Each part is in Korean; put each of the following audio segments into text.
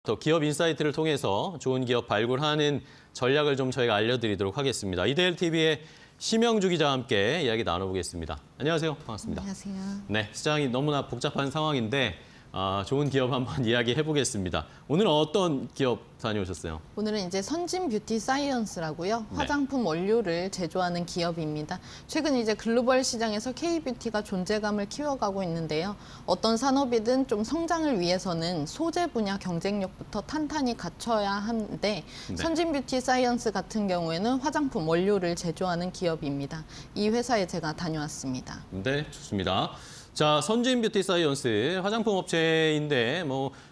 더 기업 인사이트를 통해서 좋은 기업 발굴하는 전략을 좀 저희가 알려드리도록 하겠습니다. 이데일TV의 심영주 기자와 함께 이야기 나눠보겠습니다. 안녕하세요. 반갑습니다. 안녕하세요. 네, 시장이 너무나 복잡한 상황인데 좋은 기업 한번 이야기해보겠습니다. 오늘은 어떤 기업 다녀오셨어요? 오늘은 이제 선진 뷰티 사이언스라고요. 화장품 원료를 제조하는 기업입니다. 최근 이제 글로벌 시장에서 K-뷰티가 존재감을 키워가고 있는데요. 어떤 산업이든 좀 성장을 위해서는 소재 분야 경쟁력부터 탄탄히 갖춰야 하는데 선진 뷰티 사이언스 같은 경우에는 화장품 원료를 제조하는 기업입니다. 이 회사에 제가 다녀왔습니다. 네, 좋습니다. 자, 선진 뷰티 사이언스 화장품 업체인데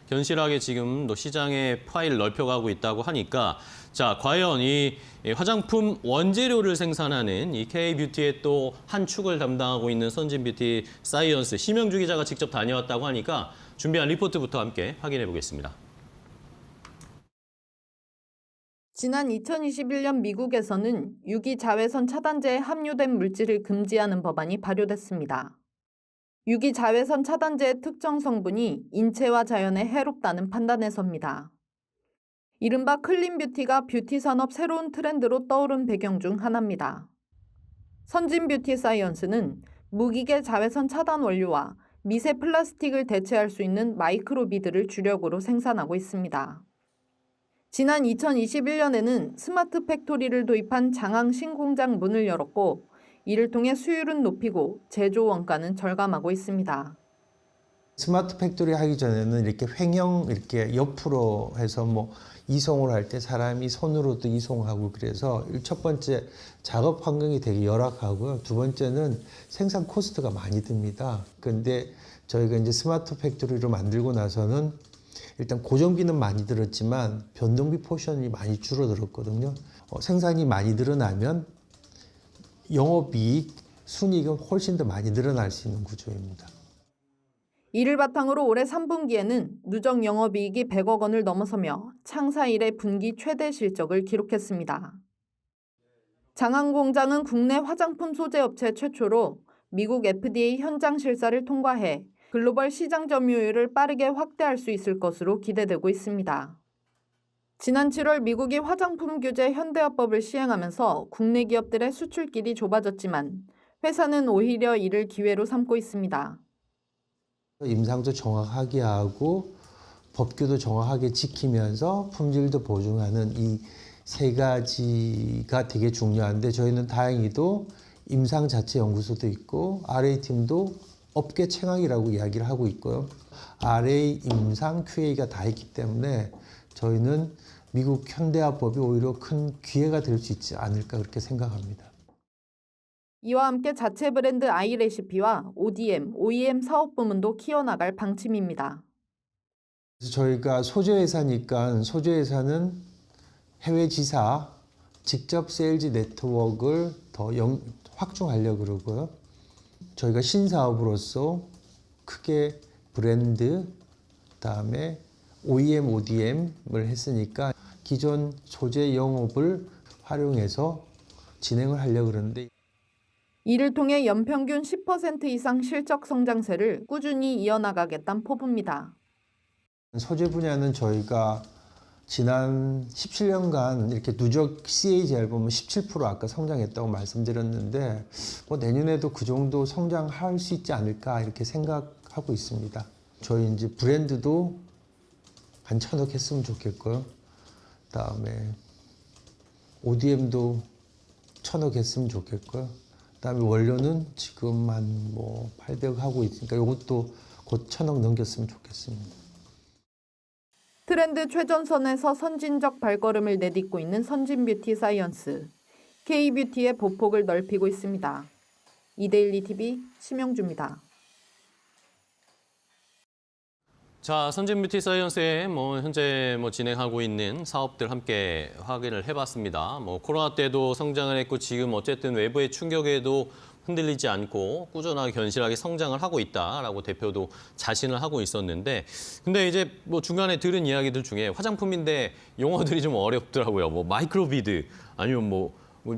견실하게 지금 시장의 파일을 넓혀가고 있다고 하니까 자, 과연 이 화장품 원재료를 생산하는 이 K-뷰티의 또 한 축을 담당하고 있는 선진 뷰티 사이언스 심영주 기자가 직접 다녀왔다고 하니까 준비한 리포트부터 함께 확인해 보겠습니다. 지난 2021년 미국에서는 유기자외선 차단제에 함유된 물질을 금지하는 법안이 발효됐습니다. 유기자외선 차단제의 특정 성분이 인체와 자연에 해롭다는 판단에서입니다. 이른바 클린뷰티가 뷰티 산업 새로운 트렌드로 떠오른 배경 중 하나입니다. 선진 뷰티 사이언스는 무기계 자외선 차단 원료와 미세 플라스틱을 대체할 수 있는 마이크로비드를 주력으로 생산하고 있습니다. 지난 2021년에는 스마트 팩토리를 도입한 장항 신공장 문을 열었고 이를 통해 수율은 높이고 제조 원가는 절감하고 있습니다. 스마트 팩토리 하기 전에는 이렇게 횡형 이렇게 옆으로 해서 이송을 할 때 사람이 손으로도 이송하고 그래서 첫 번째 작업 환경이 되게 열악하고요. 두 번째는 생산 코스트가 많이 듭니다. 그런데 저희가 이제 스마트 팩토리로 만들고 나서는 일단 고정비는 많이 들었지만 변동비 포션이 많이 줄어들었거든요. 생산이 많이 늘어나면 영업이익, 순이익은 훨씬 더 많이 늘어날 수 있는 구조입니다. 이를 바탕으로 올해 3분기에는 누적 영업이익이 100억 원을 넘어서며 창사 이래 분기 최대 실적을 기록했습니다. 장항 공장은 국내 화장품 소재 업체 최초로 미국 FDA 현장 실사를 통과해 글로벌 시장 점유율을 빠르게 확대할 수 있을 것으로 기대되고 있습니다. 지난 7월 미국이 화장품 규제 현대화법을 시행하면서 국내 기업들의 수출길이 좁아졌지만 회사는 오히려 이를 기회로 삼고 있습니다. 임상도 정확하게 하고 법규도 정확하게 지키면서 품질도 보증하는 이 세 가지가 되게 중요한데 저희는 다행히도 임상 자체 연구소도 있고 RA팀도 업계 최강이라고 이야기를 하고 있고요. RA, 임상, QA가 다 있기 때문에 저희는 미국 현대화법이 오히려 큰 기회가 될 수 있지 않을까 그렇게 생각합니다. 이와 함께 자체 브랜드 아이레시피와 ODM, OEM 사업 부문도 키워나갈 방침입니다. 그래서 저희가 소재회사니까 소재회사는 해외 지사, 직접 세일즈 네트워크를 더 확충하려고 그러고요. 저희가 신사업으로서 크게 브랜드, 그다음에 OEM, ODM을 했으니까 기존 소재 영업을 활용해서 진행을 하려고 그러는데 이를 통해 연평균 10% 이상 실적 성장세를 꾸준히 이어나가겠다는 포부입니다. 소재 분야는 저희가 지난 17년간 이렇게 누적 CAGR 보면 17% 아까 성장했다고 말씀드렸는데 내년에도 그 정도 성장할 수 있지 않을까 이렇게 생각하고 있습니다. 저희 이제 브랜드도 한 1,000억 했으면 좋겠고요. 그다음에 ODM도 1,000억 했으면 좋겠고요. 그다음에 원료는 지금 한 800억 하고 있으니까 이것도 곧 1,000억 넘겼으면 좋겠습니다. 트렌드 최전선에서 선진적 발걸음을 내딛고 있는 선진 뷰티 사이언스, K-뷰티의 보폭을 넓히고 있습니다. 이데일리TV 심영주입니다. 자, 선진 뷰티 사이언스의 현재 진행하고 있는 사업들 함께 확인을 해봤습니다. 코로나 때도 성장을 했고 지금 어쨌든 외부의 충격에도 흔들리지 않고 꾸준하게 견실하게 성장을 하고 있다라고 대표도 자신을 하고 있었는데 근데 이제 중간에 들은 이야기들 중에 화장품인데 용어들이 좀 어렵더라고요. 마이크로비드 아니면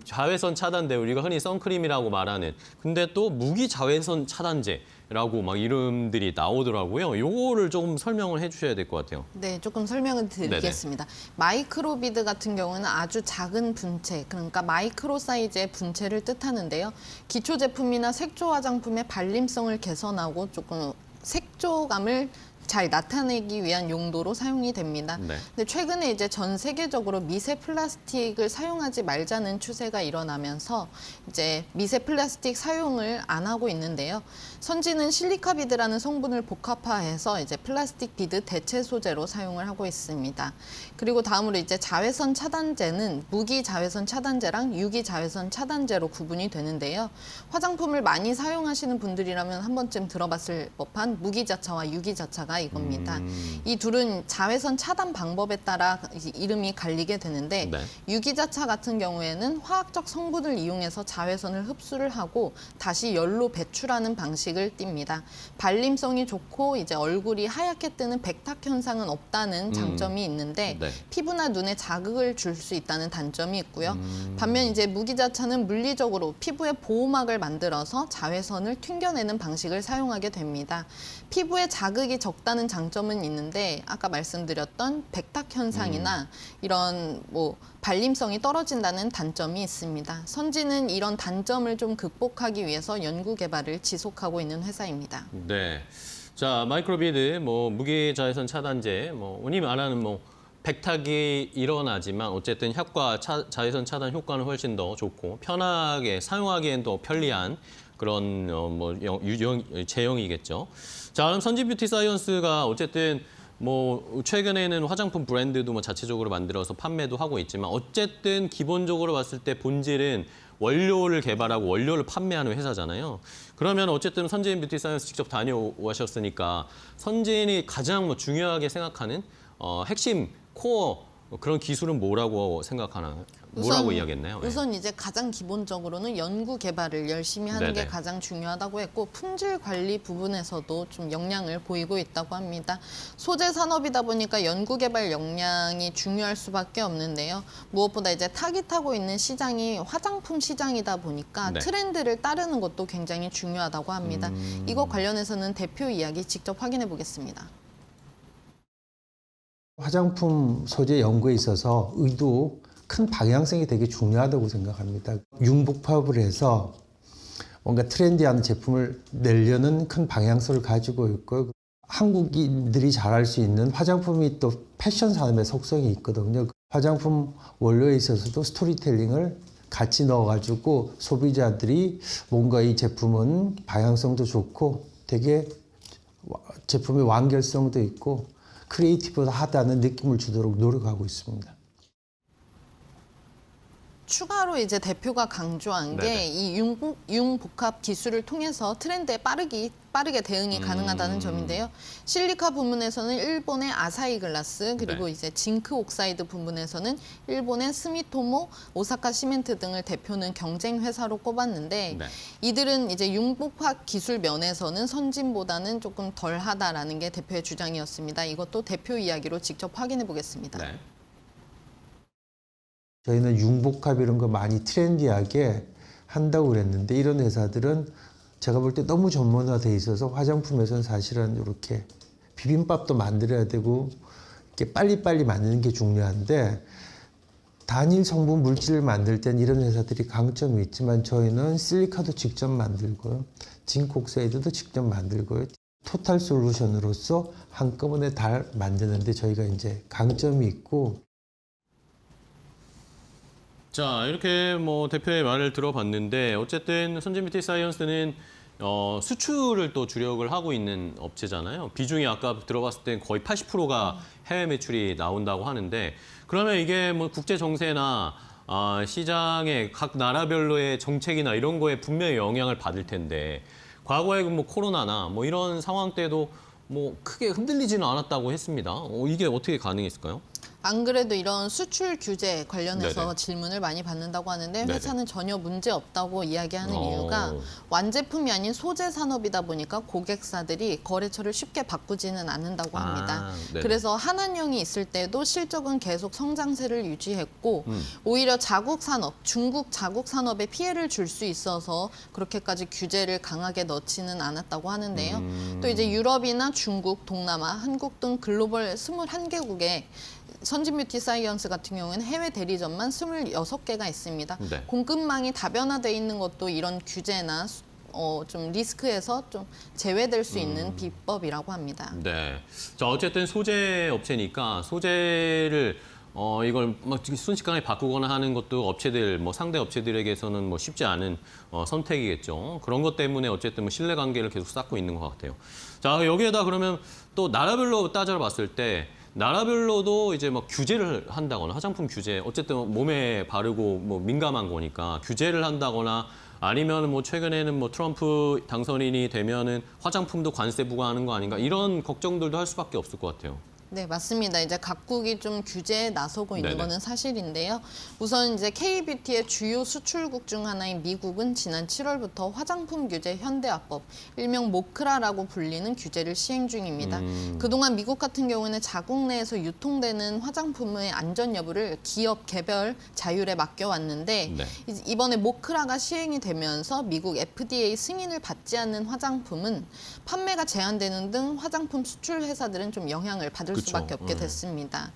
자외선 차단제 우리가 흔히 선크림이라고 말하는 근데 또 무기 자외선 차단제 라고 막 이름들이 나오더라고요. 요거를 조금 설명을 해주셔야 될 것 같아요. 네, 조금 설명을 드리겠습니다. 마이크로비드 같은 경우는 아주 작은 분체, 그러니까 마이크로 사이즈의 분체를 뜻하는데요. 기초 제품이나 색조 화장품의 발림성을 개선하고 조금 색조감을 잘 나타내기 위한 용도로 사용이 됩니다. 네. 근데 최근에 이제 전 세계적으로 미세 플라스틱을 사용하지 말자는 추세가 일어나면서 이제 미세 플라스틱 사용을 안 하고 있는데요. 선진은 실리카 비드라는 성분을 복합화해서 이제 플라스틱 비드 대체 소재로 사용을 하고 있습니다. 그리고 다음으로 이제 자외선 차단제는 무기 자외선 차단제랑 유기 자외선 차단제로 구분이 되는데요. 화장품을 많이 사용하시는 분들이라면 한 번쯤 들어봤을 법한 무기자차와 유기자차가 이겁니다. 이 둘은 자외선 차단 방법에 따라 이름이 갈리게 되는데 네. 유기자차 같은 경우에는 화학적 성분을 이용해서 자외선을 흡수를 하고 다시 열로 배출하는 방식을 띱니다. 발림성이 좋고 이제 얼굴이 하얗게 뜨는 백탁 현상은 없다는 장점이 있는데 네. 피부나 눈에 자극을 줄 수 있다는 단점이 있고요. 반면 이제 무기자차는 물리적으로 피부에 보호막을 만들어서 자외선을 튕겨내는 방식을 사용하게 됩니다. 피부에 자극이 적다는 장점은 있는데 아까 말씀드렸던 백탁 현상이나 이런 뭐 발림성이 떨어진다는 단점이 있습니다. 선진은 이런 단점을 좀 극복하기 위해서 연구 개발을 지속하고 있는 회사입니다. 네. 자, 마이크로비드, 뭐 무기 자외선 차단제, 뭐 흔히 말하는 뭐 백탁이 일어나지만 어쨌든 자외선 차단 효과는 훨씬 더 좋고 편하게 사용하기엔 더 편리한 그런 제형이겠죠. 자, 그럼 선진 뷰티 사이언스가 어쨌든 뭐 최근에는 화장품 브랜드도 뭐 자체적으로 만들어서 판매도 하고 있지만 어쨌든 기본적으로 봤을 때 본질은 원료를 개발하고 원료를 판매하는 회사잖아요. 그러면 어쨌든 선진 뷰티 사이언스 직접 다녀오셨으니까 선진이 가장 뭐 중요하게 생각하는 핵심 코어 그런 기술은 뭐라고 생각하나요? 뭐라고 이야기했나요? 우선 이제 가장 기본적으로는 연구 개발을 열심히 하는 게 네네. 가장 중요하다고 했고 품질 관리 부분에서도 좀 역량을 보이고 있다고 합니다. 소재 산업이다 보니까 연구 개발 역량이 중요할 수밖에 없는데요. 무엇보다 이제 타깃 하고 있는 시장이 화장품 시장이다 보니까 네. 트렌드를 따르는 것도 굉장히 중요하다고 합니다. 이거 관련해서는 대표 이야기 직접 확인해 보겠습니다. 화장품 소재 연구에 있어서 의도 큰 방향성이 되게 중요하다고 생각합니다. 융복합을 해서 뭔가 트렌디한 제품을 내려는 큰 방향성을 가지고 있고 한국인들이 잘할 수 있는 화장품이 또 패션 산업의 속성이 있거든요. 화장품 원료에 있어서도 스토리텔링을 같이 넣어가지고 소비자들이 뭔가 이 제품은 방향성도 좋고 되게 제품의 완결성도 있고 크리에이티브하다는 느낌을 주도록 노력하고 있습니다. 추가로 이제 대표가 강조한 게 네네. 이 융복합 기술을 통해서 트렌드에 빠르게 대응이 가능하다는 점인데요. 실리카 부문에서는 일본의 아사히 글라스 그리고 네. 이제 징크 옥사이드 부문에서는 일본의 스미토모, 오사카 시멘트 등을 대표는 경쟁 회사로 꼽았는데 네. 이들은 이제 융복합 기술 면에서는 선진보다는 조금 덜하다라는 게 대표의 주장이었습니다. 이것도 대표 이야기로 직접 확인해 보겠습니다. 네. 저희는 융복합 이런 거 많이 트렌디하게 한다고 그랬는데 이런 회사들은 제가 볼 때 너무 전문화돼 있어서 화장품에서는 사실은 이렇게 비빔밥도 만들어야 되고 이렇게 빨리빨리 만드는 게 중요한데 단일 성분 물질을 만들 땐 이런 회사들이 강점이 있지만 저희는 실리카도 직접 만들고요. 징크옥사이드도 직접 만들고요. 토탈 솔루션으로서 한꺼번에 다 만드는데 저희가 이제 강점이 있고 자, 이렇게 뭐 대표의 말을 들어봤는데 어쨌든 선진 뷰티 사이언스는 수출을 또 주력을 하고 있는 업체잖아요. 비중이 아까 들어봤을 땐 거의 80%가 해외 매출이 나온다고 하는데 그러면 이게 뭐 국제 정세나 시장의 각 나라별로의 정책이나 이런 거에 분명히 영향을 받을 텐데 과거에 뭐 코로나나 뭐 이런 상황 때도 뭐 크게 흔들리지는 않았다고 했습니다. 이게 어떻게 가능했을까요? 안 그래도 이런 수출 규제 관련해서 네네. 질문을 많이 받는다고 하는데 네네. 회사는 전혀 문제 없다고 이야기하는 이유가 완제품이 아닌 소재 산업이다 보니까 고객사들이 거래처를 쉽게 바꾸지는 않는다고 합니다. 네네. 그래서 한한령이 있을 때도 실적은 계속 성장세를 유지했고 오히려 자국 산업, 중국 자국 산업에 피해를 줄 수 있어서 그렇게까지 규제를 강하게 넣지는 않았다고 하는데요. 또 이제 유럽이나 중국, 동남아, 한국 등 글로벌 21개국에 선진 뷰티 사이언스 같은 경우에는 해외 대리점만 26개가 있습니다. 네. 공급망이 다변화돼 있는 것도 이런 규제나 좀 리스크에서 좀 제외될 수 있는 비법이라고 합니다. 네. 자, 어쨌든 소재 업체니까 소재를 이걸 막 순식간에 바꾸거나 하는 것도 업체들, 뭐 상대 업체들에게서는 뭐 쉽지 않은 선택이겠죠. 그런 것 때문에 어쨌든 뭐 신뢰 관계를 계속 쌓고 있는 것 같아요. 자, 여기에다 그러면 또 나라별로 따져봤을 때 나라별로도 이제 뭐 규제를 한다거나 화장품 규제, 어쨌든 몸에 바르고 뭐 민감한 거니까 규제를 한다거나 아니면 뭐 최근에는 뭐 트럼프 당선인이 되면은 화장품도 관세 부과하는 거 아닌가 이런 걱정들도 할 수밖에 없을 것 같아요. 네, 맞습니다. 이제 각국이 좀 규제에 나서고 있는 네네. 거는 사실인데요. 우선 이제 K뷰티의 주요 수출국 중 하나인 미국은 지난 7월부터 화장품 규제 현대화법, 일명 모크라라고 불리는 규제를 시행 중입니다. 그동안 미국 같은 경우는 자국 내에서 유통되는 화장품의 안전 여부를 기업 개별 자율에 맡겨왔는데 네. 이번에 모크라가 시행이 되면서 미국 FDA 승인을 받지 않는 화장품은 판매가 제한되는 등 화장품 수출 회사들은 좀 영향을 받을 그쵸. 수밖에 없게 됐습니다.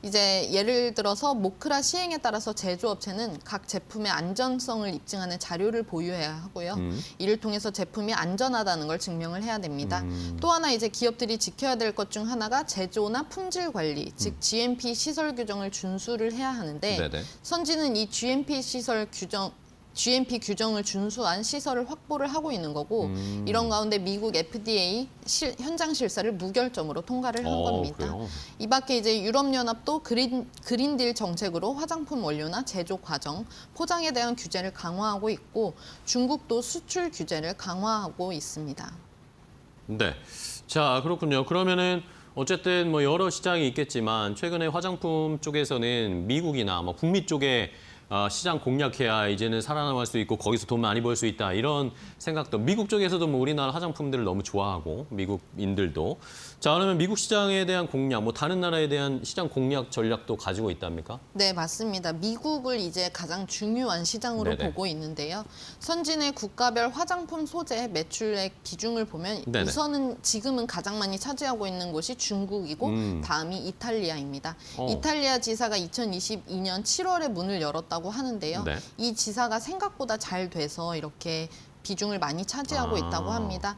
이제 예를 들어서 모크라 시행에 따라서 제조업체는 각 제품의 안전성을 입증하는 자료를 보유해야 하고요. 이를 통해서 제품이 안전하다는 걸 증명을 해야 됩니다. 또 하나 이제 기업들이 지켜야 될 것 중 하나가 제조나 품질 관리, 즉 GMP 시설 규정을 준수를 해야 하는데 네네. 선진은 이 GMP 규정을 준수한 시설을 확보를 하고 있는 거고 이런 가운데 미국 FDA 현장 실사를 무결점으로 통과를 한 겁니다. 그래요? 이 밖에 이제 유럽연합도 그린딜 정책으로 화장품 원료나 제조 과정, 포장에 대한 규제를 강화하고 있고 중국도 수출 규제를 강화하고 있습니다. 네. 자, 그렇군요. 그러면은 어쨌든 뭐 여러 시장이 있겠지만 최근에 화장품 쪽에서는 미국이나 뭐 북미 쪽에 시장 공략해야 이제는 살아남을 수 있고 거기서 돈 많이 벌 수 있다 이런 생각도 미국 쪽에서도 뭐 우리나라 화장품들을 너무 좋아하고 미국인들도 자 그러면 미국 시장에 대한 공략 뭐 다른 나라에 대한 시장 공략 전략도 가지고 있답니까? 네, 맞습니다. 미국을 이제 가장 중요한 시장으로 네네. 보고 있는데요. 선진의 국가별 화장품 소재 매출액 비중을 보면 네네. 우선은 지금은 가장 많이 차지하고 있는 곳이 중국이고 다음이 이탈리아입니다. 이탈리아 지사가 2022년 7월에 문을 열었다고 하는데요. 네. 이 지사가 생각보다 잘 돼서 이렇게 비중을 많이 차지하고 있다고 합니다.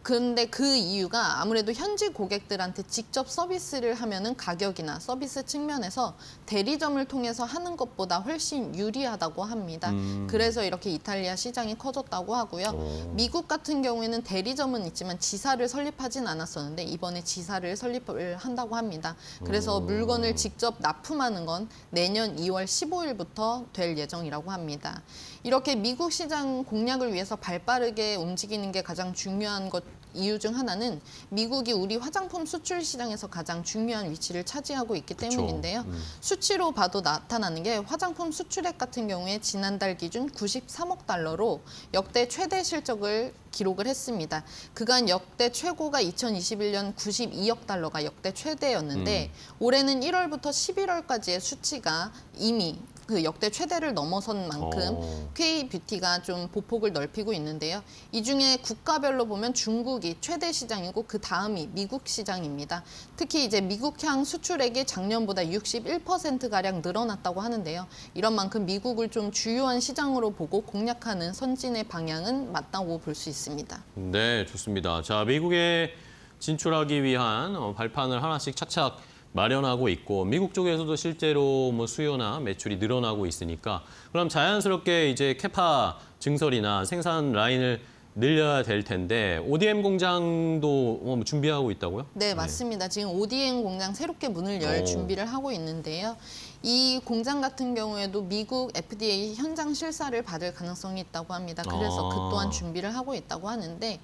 그런데 그 이유가 아무래도 현지 고객들한테 직접 서비스를 하면은 가격이나 서비스 측면에서 대리점을 통해서 하는 것보다 훨씬 유리하다고 합니다. 그래서 이렇게 이탈리아 시장이 커졌다고 하고요. 미국 같은 경우에는 대리점은 있지만 지사를 설립하진 않았었는데 이번에 지사를 설립을 한다고 합니다. 그래서 물건을 직접 납품하는 건 내년 2월 15일부터 될 예정이라고 합니다. 이렇게 미국 시장 공략을 위해서 발빠르게 움직이는 게 가장 중요한 이유 중 하나는 미국이 우리 화장품 수출 시장에서 가장 중요한 위치를 차지하고 있기 때문인데요. 수치로 봐도 나타나는 게 화장품 수출액 같은 경우에 지난달 기준 93억 달러로 역대 최대 실적을 기록을 했습니다. 그간 역대 최고가 2021년 92억 달러가 역대 최대였는데 올해는 1월부터 11월까지의 수치가 이미 그 역대 최대를 넘어선 만큼 K뷰티가 좀 보폭을 넓히고 있는데요. 이 중에 국가별로 보면 중국이 최대 시장이고 그 다음이 미국 시장입니다. 특히 이제 미국향 수출액이 작년보다 61%가량 늘어났다고 하는데요. 이런 만큼 미국을 좀 주요한 시장으로 보고 공략하는 선진의 방향은 맞다고 볼 수 있습니다. 네, 좋습니다. 자, 미국에 진출하기 위한 발판을 하나씩 착착 마련하고 있고 미국 쪽에서도 실제로 뭐 수요나 매출이 늘어나고 있으니까 그럼 자연스럽게 이제 캐파 증설이나 생산 라인을 늘려야 될 텐데 ODM 공장도 준비하고 있다고요? 네, 맞습니다. 지금 ODM 공장 새롭게 문을 열 준비를 하고 있는데요. 이 공장 같은 경우에도 미국 FDA 현장 실사를 받을 가능성이 있다고 합니다. 그래서 그 또한 준비를 하고 있다고 하는데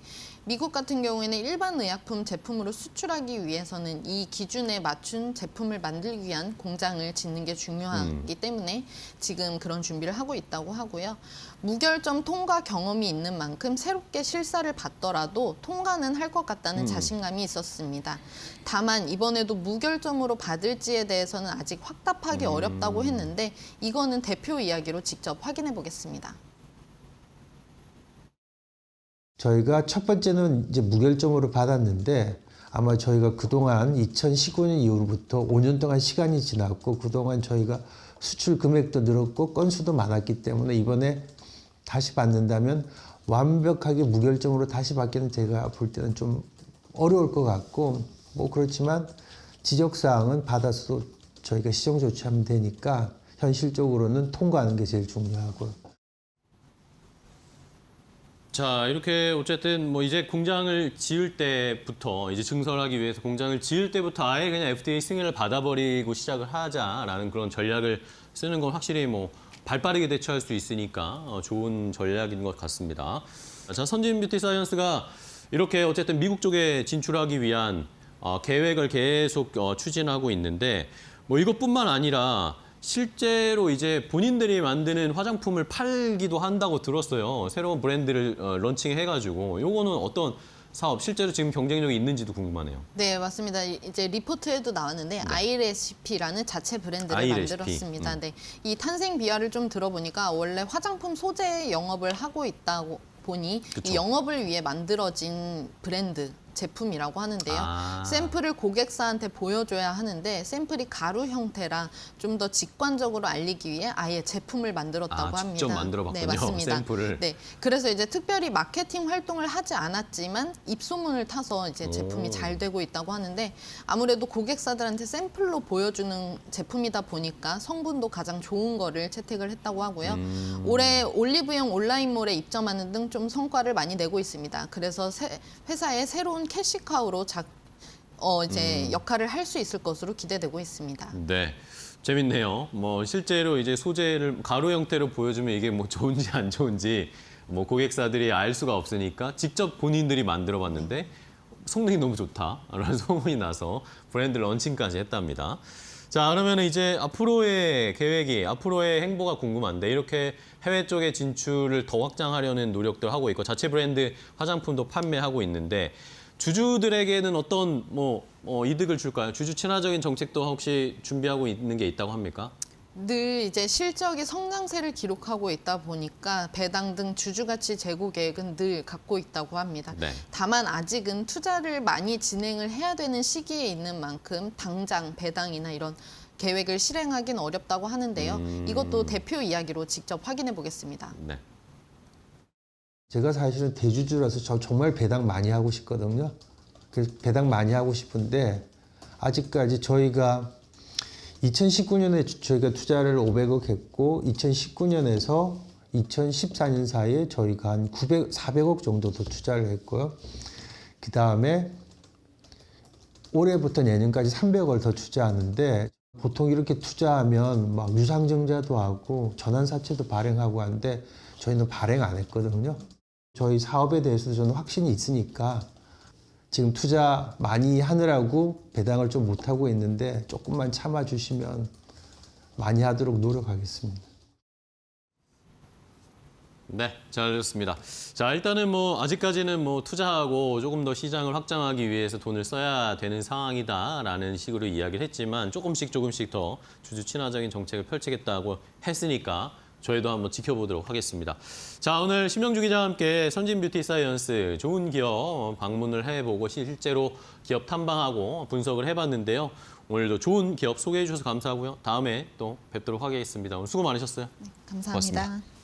미국 같은 경우에는 일반 의약품 제품으로 수출하기 위해서는 이 기준에 맞춘 제품을 만들기 위한 공장을 짓는 게 중요하기 때문에 지금 그런 준비를 하고 있다고 하고요. 무결점 통과 경험이 있는 만큼 새롭게 실사를 받더라도 통과는 할 것 같다는 자신감이 있었습니다. 다만 이번에도 무결점으로 받을지에 대해서는 아직 확답하기 어렵다고 했는데 이거는 대표 이야기로 직접 확인해 보겠습니다. 저희가 첫 번째는 이제 무결점으로 받았는데 아마 저희가 그동안 2019년 이후로부터 5년 동안 시간이 지났고 그동안 저희가 수출 금액도 늘었고 건수도 많았기 때문에 이번에 다시 받는다면 완벽하게 무결점으로 다시 받기는 제가 볼 때는 좀 어려울 것 같고 뭐 그렇지만 지적사항은 받아서 저희가 시정 조치하면 되니까 현실적으로는 통과하는 게 제일 중요하고요. 자, 이렇게 어쨌든 뭐 이제 공장을 지을 때부터 이제 증설하기 위해서 공장을 지을 때부터 아예 그냥 FDA 승인을 받아버리고 시작을 하자라는 그런 전략을 쓰는 건 확실히 뭐 발빠르게 대처할 수 있으니까 좋은 전략인 것 같습니다. 자, 선진 뷰티 사이언스가 이렇게 어쨌든 미국 쪽에 진출하기 위한 계획을 계속 추진하고 있는데 뭐 이것뿐만 아니라 실제로 이제 본인들이 만드는 화장품을 팔기도 한다고 들었어요. 새로운 브랜드를 런칭해가지고 요거는 어떤 사업, 실제로 지금 경쟁력이 있는지도 궁금하네요. 네, 맞습니다. 이제 리포트에도 나왔는데 아이레시피라는 자체 브랜드를 아이레시피. 만들었습니다. 네, 이 탄생 비화를 좀 들어보니까 원래 화장품 소재 영업을 하고 있다고 보니 그쵸. 이 영업을 위해 만들어진 브랜드 제품이라고 하는데요. 샘플을 고객사한테 보여줘야 하는데 샘플이 가루 형태라 좀 더 직관적으로 알리기 위해 아예 제품을 만들었다고 합니다. 직접 만들어봤군요, 네, 맞습니다. 샘플을. 네, 그래서 이제 특별히 마케팅 활동을 하지 않았지만 입소문을 타서 이제 제품이 잘 되고 있다고 하는데 아무래도 고객사들한테 샘플로 보여주는 제품이다 보니까 성분도 가장 좋은 거를 채택을 했다고 하고요. 올해 올리브영 온라인몰에 입점하는 등 좀 성과를 많이 내고 있습니다. 그래서 회사의 새로운 캐시카우로 이제 역할을 할 수 있을 것으로 기대되고 있습니다. 네. 재밌네요. 뭐 실제로 이제 소재를 가루 형태로 보여주면 이게 뭐 좋은지 안 좋은지 뭐 고객사들이 알 수가 없으니까 직접 본인들이 만들어 봤는데 성능이 너무 좋다라는 소문이 나서 브랜드 런칭까지 했답니다. 자, 그러면 이제 앞으로의 계획이, 앞으로의 행보가 궁금한데 이렇게 해외 쪽에 진출을 더 확장하려는 노력도 하고 있고 자체 브랜드 화장품도 판매하고 있는데 주주들에게는 어떤 이득을 줄까요? 주주 친화적인 정책도 혹시 준비하고 있는 게 있다고 합니까? 늘 이제 실적이 성장세를 기록하고 있다 보니까 배당 등 주주가치 제고 계획은 늘 갖고 있다고 합니다. 네. 다만 아직은 투자를 많이 진행을 해야 되는 시기에 있는 만큼 당장 배당이나 이런 계획을 실행하기는 어렵다고 하는데요. 이것도 대표 이야기로 직접 확인해 보겠습니다. 네. 제가 사실은 대주주라서 저 정말 배당 많이 하고 싶거든요. 그래서 배당 많이 하고 싶은데 아직까지 저희가 2019년에 저희가 투자를 500억 했고 2019년에서 2014년 사이에 저희가 한 400억 정도 더 투자를 했고요. 그 다음에 올해부터 내년까지 300억을 더 투자하는데 보통 이렇게 투자하면 막 유상증자도 하고 전환사채도 발행하고 하는데 저희는 발행 안 했거든요. 저희 사업에 대해서도 저는 확신이 있으니까 지금 투자 많이 하느라고 배당을 좀 못하고 있는데 조금만 참아주시면 많이 하도록 노력하겠습니다. 네, 잘 들었습니다. 자, 일단은 아직까지는 투자하고 조금 더 시장을 확장하기 위해서 돈을 써야 되는 상황이다라는 식으로 이야기를 했지만 조금씩 더 주주 친화적인 정책을 펼치겠다고 했으니까 저희도 한번 지켜보도록 하겠습니다. 자, 오늘 심영주 기자와 함께 선진 뷰티 사이언스 좋은 기업 방문을 해보고 실제로 기업 탐방하고 분석을 해봤는데요. 오늘도 좋은 기업 소개해 주셔서 감사하고요. 다음에 또 뵙도록 하겠습니다. 오늘 수고 많으셨어요. 네, 감사합니다. 고맙습니다.